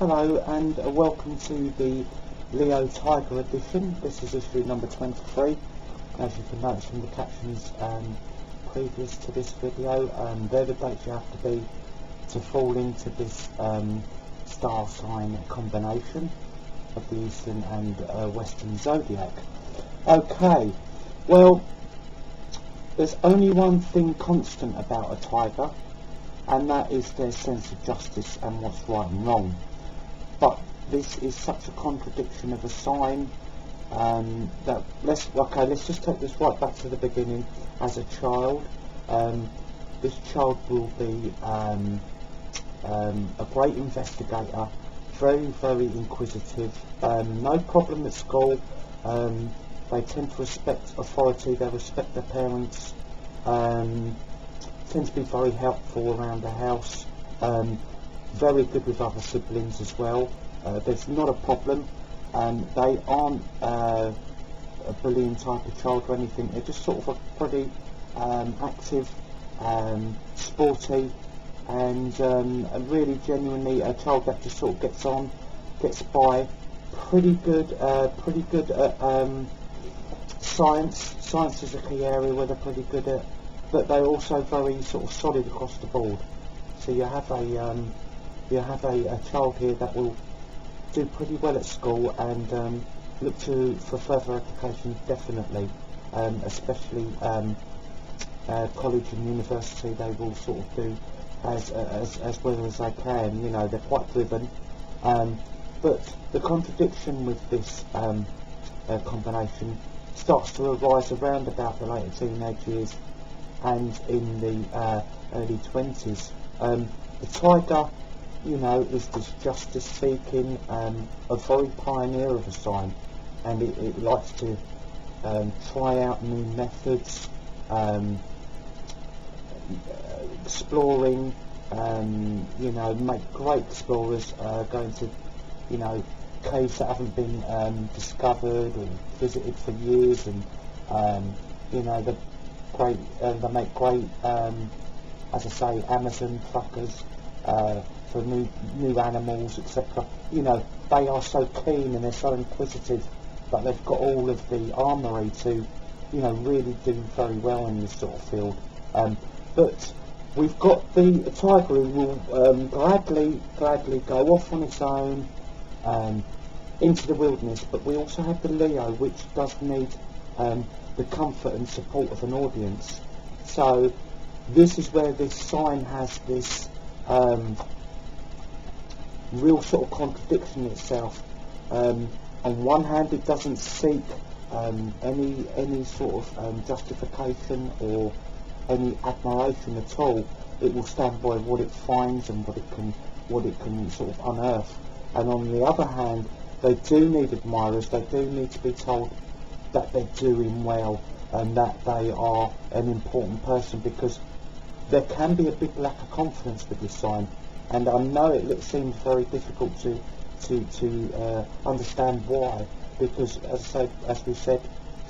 Hello and welcome to the Leo Tiger edition. This is issue number 23. As you can notice from the captions previous to this video, they're the dates you have to be to fall into this star sign combination of the Eastern and Western Zodiac. Okay, well, there's only one thing constant about a tiger, and that is their sense of justice and what's right and wrong. But this is such a contradiction of a sign that let's just take this right back to the beginning. As a child, this child will be a great investigator, very inquisitive, no problem at school. They tend to respect authority, they respect their parents, tend to be very helpful around the house, very good with other siblings as well. There's not a problem. They aren't a bullying type of child or anything. They're just sort of a pretty active, sporty, and really genuinely a child that just sort of gets by. Pretty good at science. Science is a key area where they're pretty good at, but they're also very sort of solid across the board. So you have a child here that will do pretty well at school and look for further education, definitely, especially college and university. They will sort of do as well as they can. You know, they're quite driven. But the contradiction with this combination starts to arise around about the later teenage years and in the early 20s. The tiger, you know, is this justice-seeking, a very pioneer of a sign, and it likes to try out new methods, exploring, you know, make great explorers, going to, you know, caves that haven't been discovered or visited for years, and you know, they make great, as I say, Amazon truckers for new animals, etc. You know, they are so keen and they're so inquisitive that they've got all of the armoury to, you know, really do very well in this sort of field. But we've got the tiger who will gladly go off on its own into the wilderness, but we also have the Leo, which does need the comfort and support of an audience. So this is where this sign has this real sort of contradiction itself. On one hand, it doesn't seek any sort of justification or any admiration at all. It will stand by what it finds and what it can sort of unearth. And on the other hand, they do need admirers. They do need to be told that they're doing well and that they are an important person, because there can be a big lack of confidence with this sign, and I know it seems very difficult to understand why, because as we said,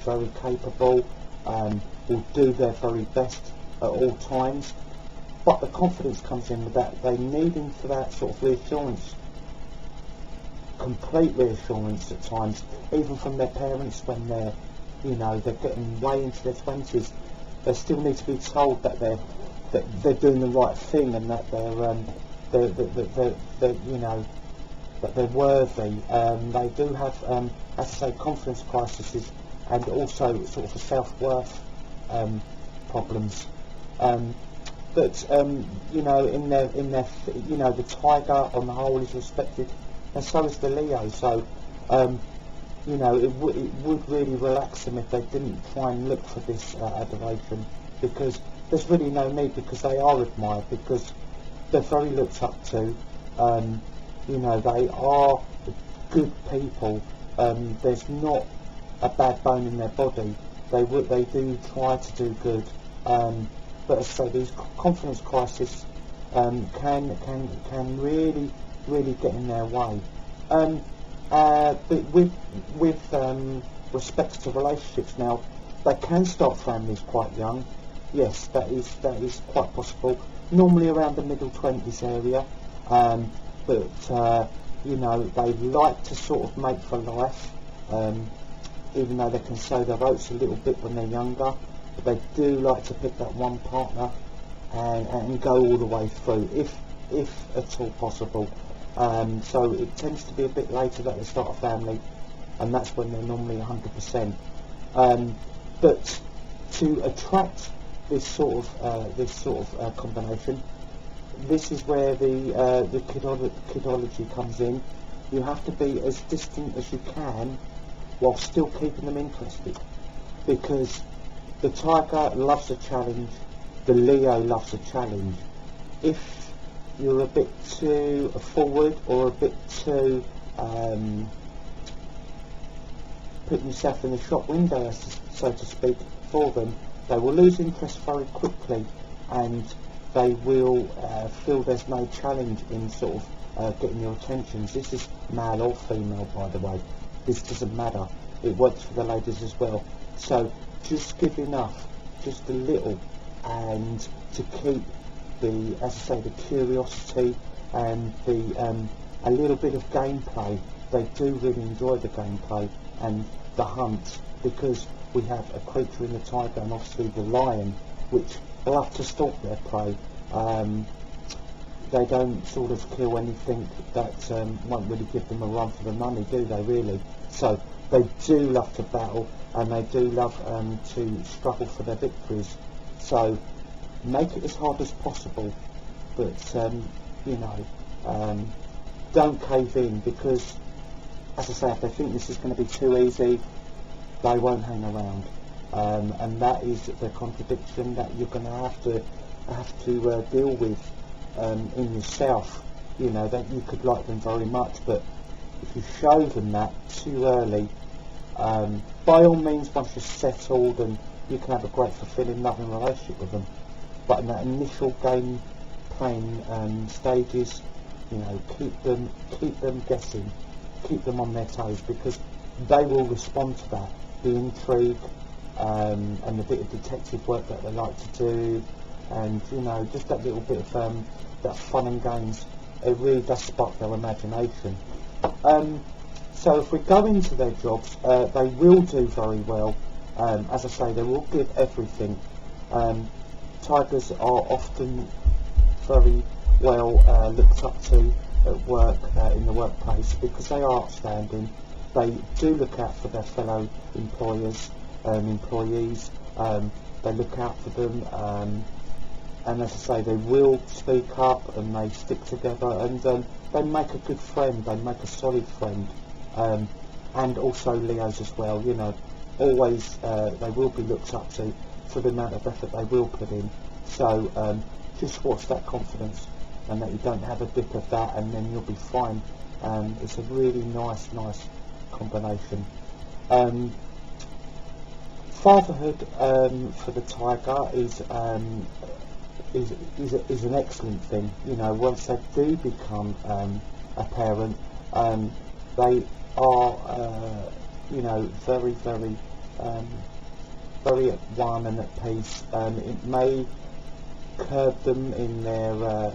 very capable, will do their very best at all times, but the confidence comes in with that. They needing for that sort of reassurance, complete reassurance at times, even from their parents when they're, you know, they're getting way into their 20s. They still need to be told that they're doing the right thing and that they're you know, that they're worthy. They do have, as I say, confidence crises and also sort of self-worth problems. But you know, in their you know, the tiger on the whole is respected, and so is the Leo. So you know, it would really relax them if they didn't try and look for this adoration, because there's really no need, because they are admired, because they're very looked up to. You know, they are good people. There's not a bad bone in their body. They do try to do good. But as I say, these confidence crises can really get in their way. But with respect to relationships now, they can start families quite young. Yes, that is quite possible. Normally around the middle 20s area, but you know, they like to sort of mate for life, even though they can sow their oats a little bit when they're younger, but they do like to pick that one partner and go all the way through, if at all possible. So it tends to be a bit later that they start a family, and that's when they're normally 100%. But to attract this sort of combination, this is where the kidology comes in. You have to be as distant as you can while still keeping them interested, because the tiger loves a challenge, the Leo loves a challenge. If you're a bit too forward or a bit too putting yourself in the shop window, so to speak, for them, they will lose interest very quickly, and they will feel there's no challenge in sort of getting your attentions. This is male or female, by the way. This doesn't matter. It works for the ladies as well. So just give enough, just a little, and to keep the, as I say, the curiosity and the a little bit of gameplay. They do really enjoy the gameplay and the hunt, because we have a creature in the tiger and obviously the lion, which love to stalk their prey. They don't sort of kill anything that won't really give them a run for the money, do they really? So they do love to battle, and they do love to struggle for their victories. So make it as hard as possible, but you know, don't cave in, because, as I say, if they think this is going to be too easy, they won't hang around, and that is the contradiction that you're going to have to deal with in yourself. You know, that you could like them very much, but if you show them that too early, by all means, once you're settled, and you can have a great fulfilling loving relationship with them, but in that initial game playing stages, you know, keep them guessing, keep them on their toes, because they will respond to that, the intrigue and the bit of detective work that they like to do, and you know, just that little bit of that fun and games. It really does spark their imagination. So if we go into their jobs, they will do very well. As I say, they will give everything. Tigers are often very well looked up to at work, in the workplace, because they are outstanding. They do look out for their fellow employees. They look out for them, and as I say, they will speak up, and they stick together, and they make a good friend. They make a solid friend, and also Leos as well. You know, always they will be looked up to for the amount of effort they will put in. So just watch that confidence, and that you don't have a dip of that, and then you'll be fine. It's a really nice combination. Fatherhood for the tiger is an excellent thing. You know, once they do become a parent, they are you know, very at one and at peace. It may curb them in their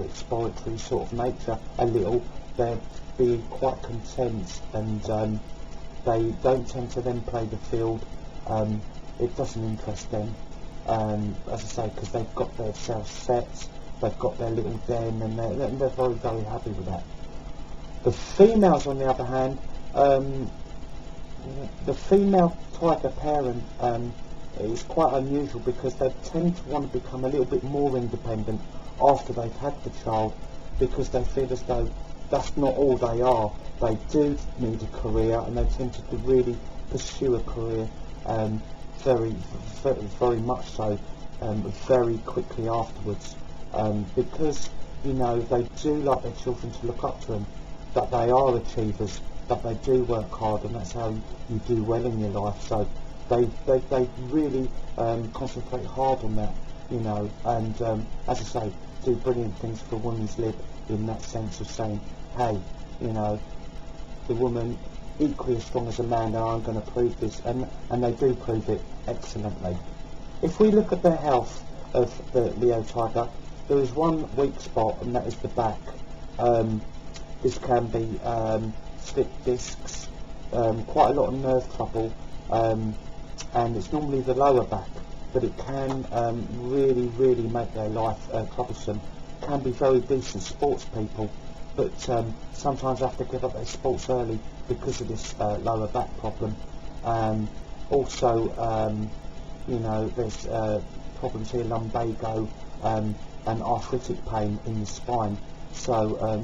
exploratory sort of nature a little. They're being quite content, and they don't tend to then play the field. It doesn't interest them, as I say, because they've got themselves set, they've got their little den, and they're very happy with that. The females, on the other hand, the female tiger parent is quite unusual, because they tend to want to become a little bit more independent after they've had the child, because they feel as though that's not all they are. They do need a career, and they tend to really pursue a career very much so, very quickly afterwards, because, you know, they do like their children to look up to them, that they are achievers, that they do work hard, and that's how you do well in your life. So they really concentrate hard on that, you know, and as I say, do brilliant things for a woman's lib, in that sense of saying, hey, you know, the woman equally as strong as a man, and I'm going to prove this, and they do prove it excellently. If we look at the health of the Leo tiger, there is one weak spot, and that is the back. This can be slipped discs, quite a lot of nerve trouble, and it's normally the lower back, but it can really make their life troublesome. Can be very decent sports people, but sometimes have to give up their sports early because of this lower back problem. Also, you know, there's problems here, lumbago, and arthritic pain in the spine. So,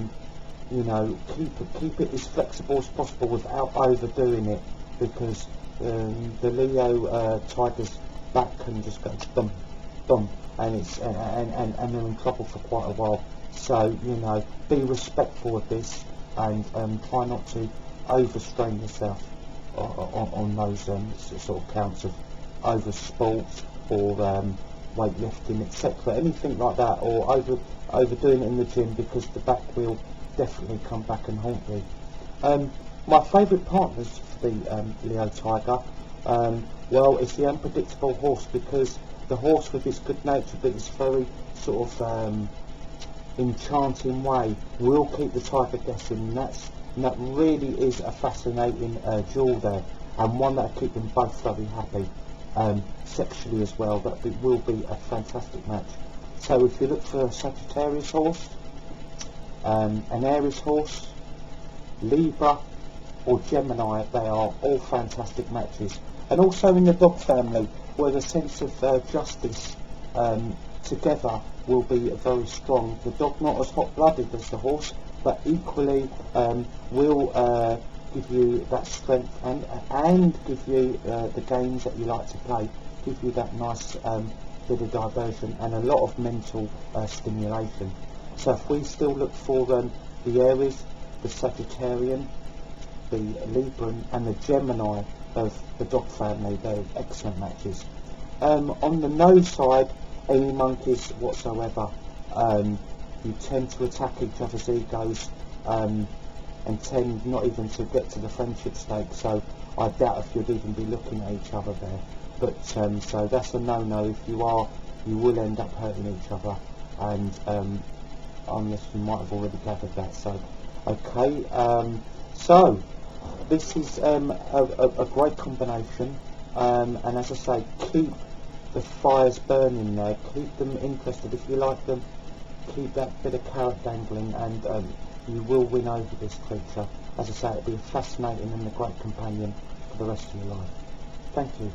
you know, keep it as flexible as possible without overdoing it, because the Leo tiger's back can just go dum dum, and it's and they're in trouble for quite a while. So, you know, be respectful of this, and try not to overstrain yourself on those sort of counts of over sports or weightlifting, etc. Anything like that, or overdoing it in the gym, because the back will definitely come back and haunt you. My favourite partners for the Leo Tiger, well, it's the unpredictable horse, because the horse with his good nature but his very sort of enchanting way will keep the tiger guessing, and that really is a fascinating duel there, and one that will keep them both very happy, sexually as well. That will be a fantastic match. So if you look for a Sagittarius horse, an Aries horse, Libra or Gemini, they are all fantastic matches. And also in the dog family, where the sense of justice together will be very strong. The dog not as hot-blooded as the horse, but equally will give you that strength and give you the games that you like to play, give you that nice bit of diversion and a lot of mental stimulation. So if we still look for the Aries, the Sagittarian, the Libran and the Gemini of the dog family, they're excellent matches. On the no side, any monkeys whatsoever, you tend to attack each other's egos, and tend not even to get to the friendship stake, so I doubt if you'd even be looking at each other there. But so that's a no-no. If you are, you will end up hurting each other, and unless you might have already gathered that. So okay, so this is a great combination, and as I say, keep the fires burning there, keep them interested. If you like them, keep that bit of carrot dangling, and you will win over this creature. As I say, it'll be fascinating and a great companion for the rest of your life. Thank you.